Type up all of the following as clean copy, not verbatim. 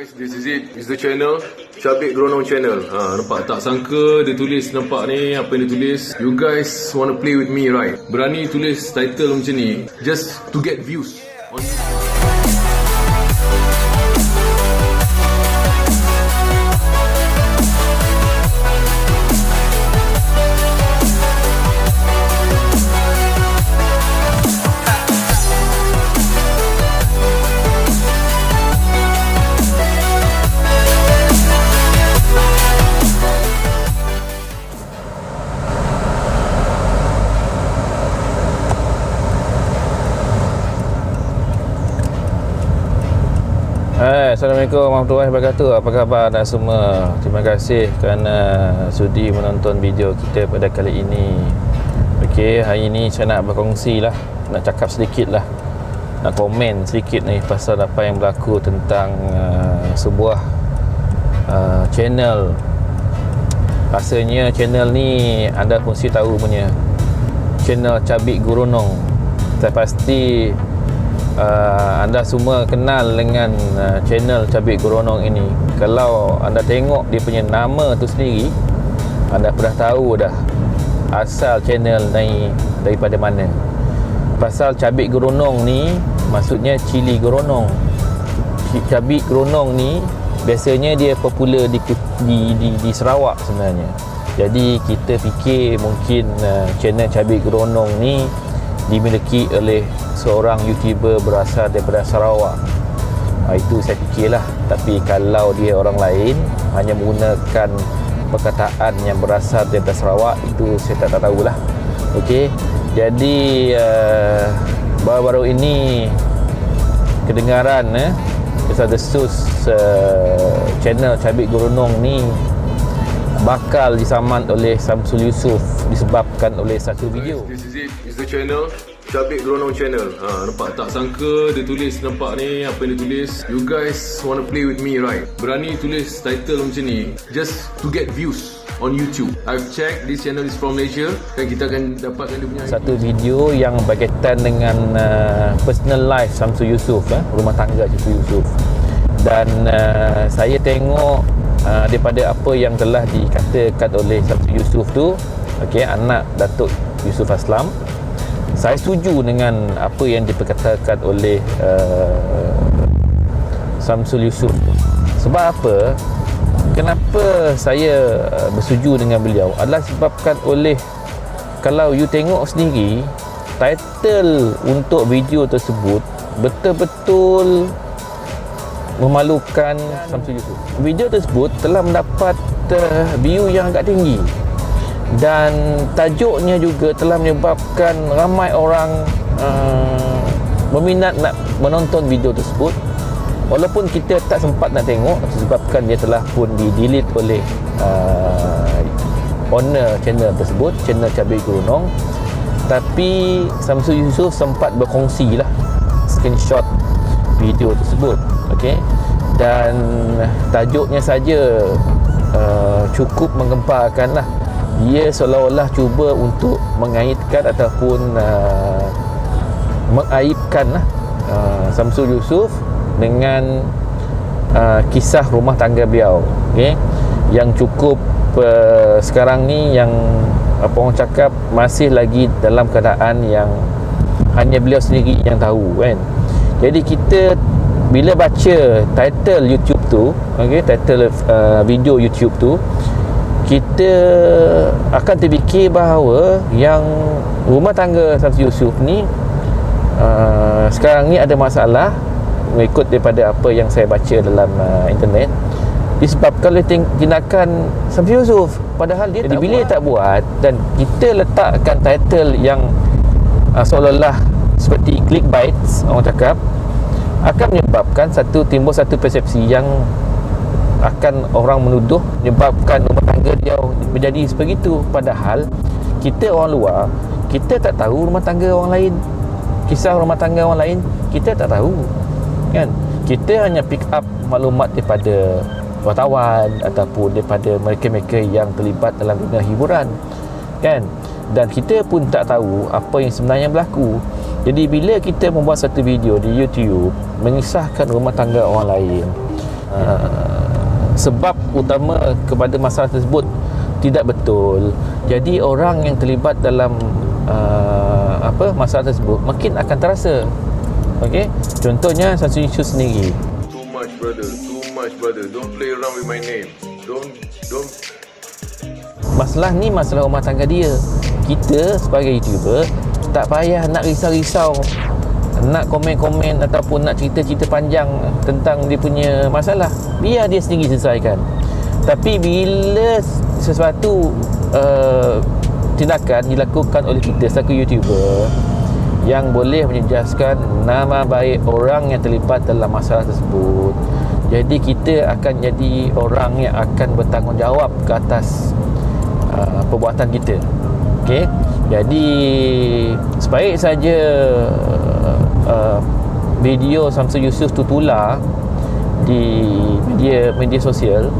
Guys, this is it. It's the channel Cabik Geronong channel. Nampak tak sangka dia tulis, nampak ni apa yang dia tulis. You guys wanna play with me, right? Berani tulis title macam ni just to get views. Assalamualaikum warahmatullahi wabarakatuh. Apa khabar anda semua? Terima kasih kerana sudi menonton video kita pada kali ini. Okey, hari ini saya nak berkongsi lah, nak cakap sedikit lah, nak komen sedikit ni pasal apa yang berlaku tentang sebuah channel. Rasanya channel ni anda mesti tahu punya, channel Cabik Geronong. Saya pasti anda semua kenal dengan channel Cabik Geronong ini. Kalau anda tengok dia punya nama tu sendiri, anda pernah tahu dah asal channel ni daripada mana. Pasal Cabik Geronong ni maksudnya cili geronong. Cabik Geronong ni biasanya dia popular di Sarawak sebenarnya. Jadi kita fikir mungkin channel Cabik Geronong ni dimiliki oleh seorang YouTuber berasal daripada Sarawak. Itu saya fikirlah. Tapi kalau dia orang lain hanya menggunakan perkataan yang berasal daripada Sarawak, itu saya tak tahulah. Okey, jadi baru-baru ini kedengaran desas-desus channel Cabik Geronong ni bakal disaman oleh Samsul Yusof disebabkan oleh satu video. This is it. It's the channel Cabik Geronong channel. Nampak tak sangka dia tulis, nampak ni apa yang dia tulis. You guys wanna play with me, right? Berani tulis title macam ni just to get views on YouTube. I've checked, this channel is from Malaysia dan kita akan dapatkan dia punya satu video yang berkaitan dengan personal life Samsul Yusof, rumah tangga Samsul Yusof. Dan saya tengok daripada apa yang telah dikatakan oleh Samsul Yusof tu, okey, anak Datuk Yusof Aslam, saya setuju dengan apa yang diperkatakan oleh Samsul Yusof. Sebab apa? Kenapa saya bersetuju dengan beliau adalah sebabkan oleh, kalau you tengok sendiri, title untuk video tersebut betul-betul memalukan Samsul Yusof. Video tersebut telah mendapat view yang agak tinggi dan tajuknya juga telah menyebabkan ramai orang berminat nak menonton video tersebut, walaupun kita tak sempat nak tengok disebabkan dia telah pun di-delete oleh owner channel tersebut, channel Cabik Geronong. Tapi Samsul Yusof sempat berkongsi lah screenshot video tersebut. Okey, dan tajuknya saja cukup menggemparkan lah. Dia seolah-olah cuba untuk mengaitkan ataupun mengaibkan lah Samsul Yusof dengan kisah rumah tangga beliau, okey, yang cukup sekarang ni yang apa orang cakap masih lagi dalam keadaan yang hanya beliau sendiri yang tahu, kan. Jadi kita bila baca title YouTube tu, okey, title video YouTube tu, kita akan terfikir bahawa yang rumah tangga Samsul Yusof ni sekarang ni ada masalah mengikut daripada apa yang saya baca dalam internet, disebabkan oleh tindakan Samsul Yusof. Padahal dia jadi bila dia tak buat dan kita letakkan title yang seolah-olah seperti clickbait orang cakap, akan menyebabkan timbul satu persepsi yang akan orang menuduh menyebabkan rumah tangga dia menjadi sebegitu. Padahal kita orang luar, kita tak tahu rumah tangga orang lain, kisah rumah tangga orang lain kita tak tahu, kan. Kita hanya pick up maklumat daripada wartawan ataupun daripada mereka-mereka yang terlibat dalam dunia hiburan, kan. Dan kita pun tak tahu apa yang sebenarnya berlaku. Jadi bila kita membuat satu video di YouTube mengisahkan rumah tangga orang lain, sebab utama kepada masalah tersebut tidak betul. Jadi orang yang terlibat dalam masalah tersebut makin akan terasa. Okey, contohnya Samsul Yusof sendiri. Too much brother, don't play around with my name. Don't Masalah ni masalah rumah tangga dia. Kita sebagai YouTuber tak payah nak risau-risau, nak komen-komen ataupun nak cerita-cerita panjang tentang dia punya masalah. Biar dia sendiri selesaikan. Tapi bila sesuatu tindakan dilakukan oleh kita selaku YouTuber yang boleh menjejaskan nama baik orang yang terlibat dalam masalah tersebut, jadi kita akan jadi orang yang akan bertanggungjawab ke atas perbuatan kita. Okey, jadi sebaik saja video Samsul Yusof tu tular di media sosial,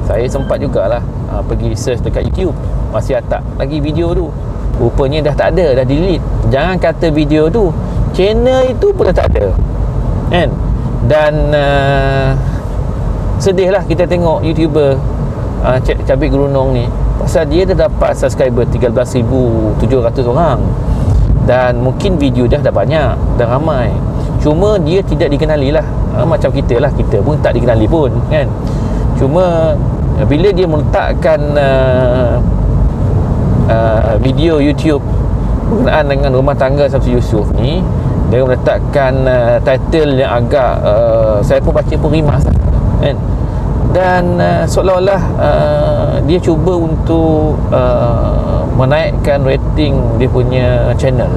saya sempat jugalah pergi search dekat YouTube, masih tak lagi video tu. Rupanya dah tak ada, dah delete. Jangan kata video tu, channel itu pun dah tak ada, kan? Dan sedihlah kita tengok YouTuber Cabai Gerunong ni, pasal dia dah dapat subscriber 13,700 orang, dan mungkin video dia dah banyak, dah ramai, cuma dia tidak dikenali lah. Macam kita lah, kita pun tak dikenali pun, kan? Cuma bila dia meletakkan video YouTube berkenaan dengan rumah tangga Samsul Yusof ni, dia meletakkan title yang agak saya pun baca pun rimas lah, kan? Dan seolah-olah dia cuba untuk menaikkan rating dia punya channel,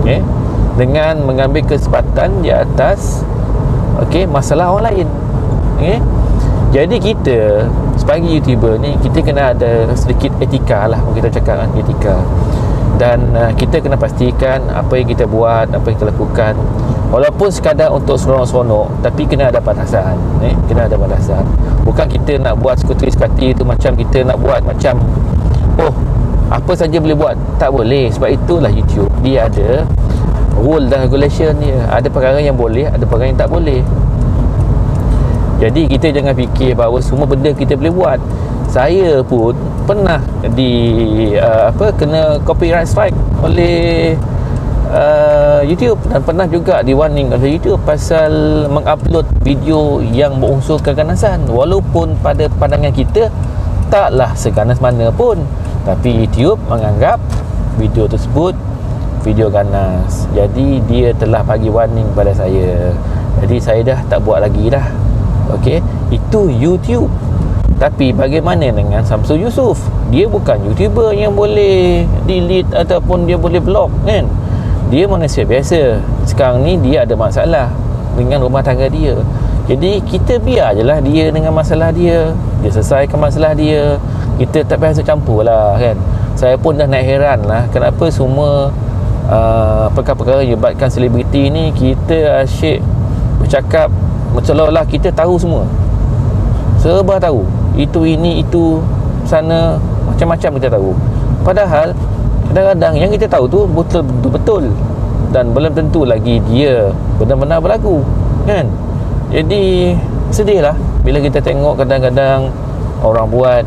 okay? Dengan mengambil kesempatan di atas masalah orang lain, okay? Jadi kita sebagai YouTuber ni, kita kena ada sedikit etika lah, kita cakap kan, etika. Dan kita kena pastikan apa yang kita buat, apa yang kita lakukan, walaupun sekadar untuk seronok-seronok, tapi kena ada batasan, kena ada batasan. Bukan kita nak buat sekutri-sekati tu, macam kita nak buat macam apa saja boleh buat. Tak boleh. Sebab itulah YouTube, dia ada rule dan regulation dia. Ada perkara yang boleh, ada perkara yang tak boleh. Jadi kita jangan fikir bahawa semua benda kita boleh buat. Saya pun pernah kena copyright strike oleh YouTube, dan pernah juga di-warning oleh YouTube pasal mengupload video yang berunsur keganasan, walaupun pada pandangan kita taklah seganas mana pun, tapi YouTube menganggap video tersebut video ganas. Jadi dia telah bagi warning pada saya. Jadi saya dah tak buat lagi dah. Okey, itu YouTube. Tapi bagaimana dengan Samsul Yusof? Dia bukan YouTuber yang boleh delete ataupun dia boleh block, kan? Dia manusia biasa. Sekarang ni dia ada masalah dengan rumah tangga dia. Jadi kita biar je lah dia dengan masalah dia, dia selesaikan masalah dia. Kita tak payah campur lah, kan? Saya pun dah nak heran lah, kenapa semua perkara-perkara yang melibatkan selebriti ni kita asyik bercakap seolah-olah kita tahu semua, serba tahu, itu ini itu sana, macam-macam kita tahu. Padahal kadang-kadang yang kita tahu tu betul-betul, dan belum tentu lagi dia benar-benar berlaku, kan? Jadi sedihlah bila kita tengok kadang-kadang orang buat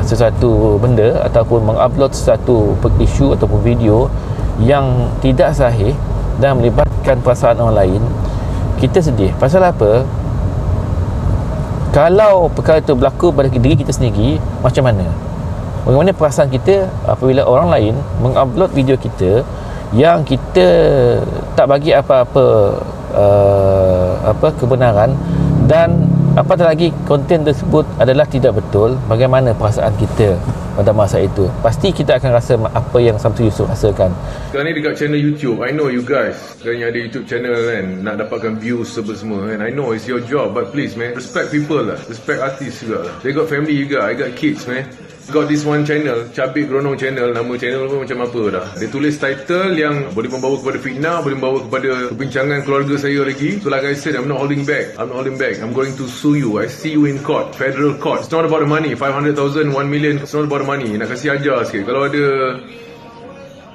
sesuatu benda ataupun mengupload sesuatu isu ataupun video yang tidak sahih dan melibatkan perasaan orang lain. Kita sedih. Pasal apa? Kalau perkara itu berlaku pada diri kita sendiri, macam mana? Bagaimana perasaan kita apabila orang lain mengupload video kita yang kita tak bagi apa-apa kebenaran, dan apatah lagi konten tersebut adalah tidak betul? Bagaimana perasaan kita pada masa itu? Pasti kita akan rasa apa yang Samsul Yusof rasakan. Sekarang ni dekat channel YouTube, I know you guys sekarang yang ada YouTube channel kan, nak dapatkan views semua kan. I know it's your job, but please man, respect people lah, respect artis juga lah. They got family juga, I got kids man. Got this one channel, Cabai Gerunong channel. Nama channel pun macam apa dah. Dia tulis title yang boleh membawa kepada fitnah, boleh membawa kepada perbincangan keluarga saya lagi. So like I said, I'm not holding back. I'm going to sue you. I see you in court, federal court. It's not about the money, 500,000, 1 million. It's not about the money. Nak kasih ajar sikit. Kalau ada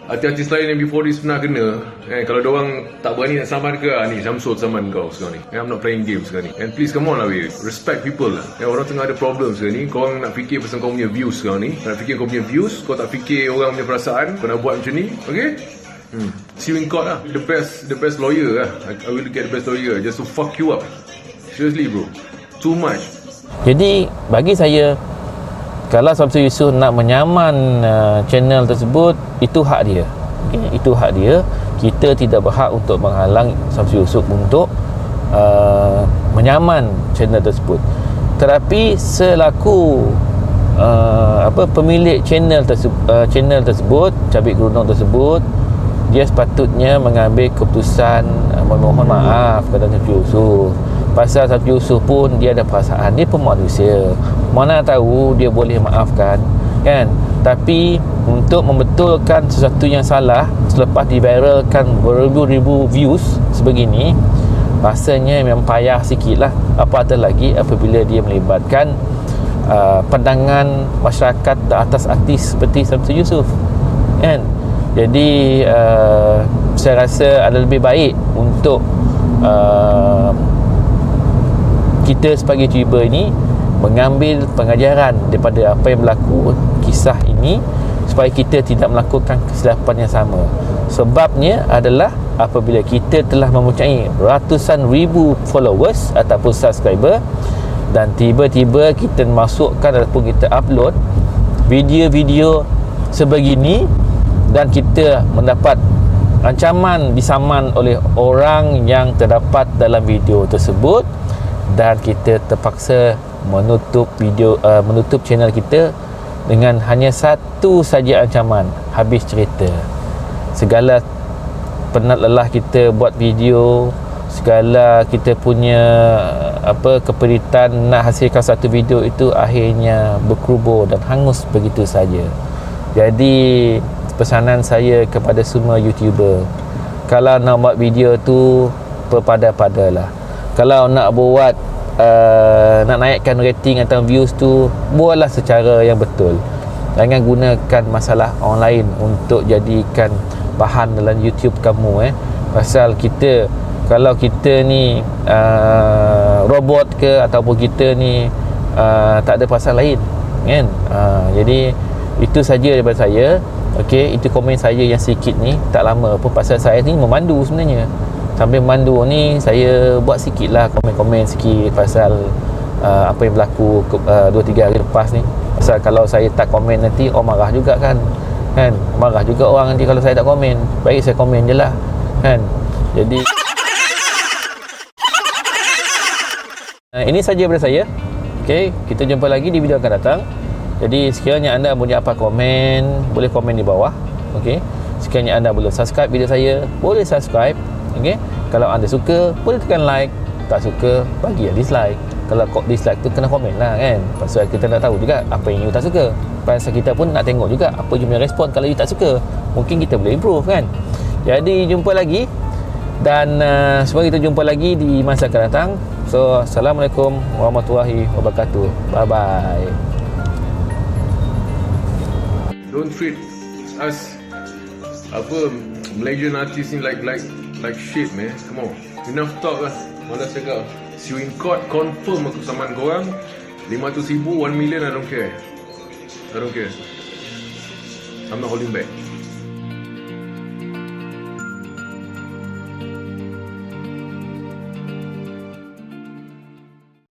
artis-artis lain yang before this pernah kena, kalau diorang tak berani nak saman ke, ni Syamsul saman kau sekarang ni. I'm not playing games sekarang ni. And please come on lah, we respect people lah. Orang tengah ada problem sekarang ni. Korang nak fikir pasal kau punya views sekarang ni. Nak fikir kau punya views, kau tak fikir orang punya perasaan. Kau nak buat macam ni, okay? See you in court lah. The best lawyer lah. I will get the best lawyer just to fuck you up. Seriously bro, too much. Jadi bagi saya, kalau Syamsul Yusof nak menyaman channel tersebut, itu hak dia. Okay? Itu hak dia. Kita tidak berhak untuk menghalang Syamsul Yusof untuk menyaman channel tersebut. Tetapi selaku pemilik channel tersebut, Cabik Gerunong tersebut, dia sepatutnya mengambil keputusan memohon maaf kepada Syamsul Yusof. Pasal Syamsul Yusof pun dia ada perasaan, dia pun manusia. Mana tahu dia boleh maafkan, kan? Tapi untuk membetulkan sesuatu yang salah selepas diviralkan beribu-ribu views sebegini, rasanya memang payah sikit lah. Apatah lagi apabila dia melibatkan pandangan masyarakat atas artis seperti Syamsul Yusof, kan? Jadi saya rasa ada lebih baik untuk kita sebagai YouTuber ini mengambil pengajaran daripada apa yang berlaku kisah ini, supaya kita tidak melakukan kesilapan yang sama. Sebabnya adalah apabila kita telah mempunyai ratusan ribu followers ataupun subscriber, dan tiba-tiba kita masukkan ataupun kita upload video-video sebegini, dan kita mendapat ancaman disaman oleh orang yang terdapat dalam video tersebut, dan kita terpaksa menutup channel kita dengan hanya satu saja ancaman, habis cerita. Segala penat lelah kita buat video, segala kita punya keperitan nak hasilkan satu video itu akhirnya berkubur dan hangus begitu saja. Jadi pesanan saya kepada semua YouTuber, kalau nak buat video tu berpada-padalah. Kalau nak buat nak naikkan rating atau views tu, buatlah secara yang betul. Jangan gunakan masalah orang lain untuk jadikan bahan dalam YouTube kamu. Pasal kita, kalau kita ni robot ke, ataupun kita ni tak ada pasal lain, kan? Jadi itu saja daripada saya. Okey, itu komen saya yang sikit ni, tak lama pun, pasal saya ni memandu sebenarnya. Sambil memandu ni saya buat sikit lah komen-komen sikit pasal apa yang berlaku 2-3 hari lepas ni. Pasal kalau saya tak komen nanti orang marah juga kan. Marah juga orang nanti kalau saya tak komen. Baik saya komen je lah, kan. Jadi ini saja daripada saya. Okey, kita jumpa lagi di video akan datang. Jadi sekiranya anda punya apa komen, boleh komen di bawah. Okey, sekiranya anda belum subscribe video saya, boleh subscribe. Okey, kalau anda suka boleh tekan like, tak suka bagi dislike. Kalau dislike tu kena komen lah, kan. Pasal kita nak tahu juga apa yang you tak suka. Pasal kita pun nak tengok juga apa you punya respon kalau you tak suka. Mungkin kita boleh improve, kan. Jadi jumpa lagi, dan semoga kita jumpa lagi di masa akan datang. So assalamualaikum warahmatullahi wabarakatuh. Bye bye. Don't treat us Malaysian artists ni like shit, man. Come on, enough talk lah. Malas cakap. See you in court, confirm aku saman korang 500,000, 1 million, I don't care. I'm not holding back.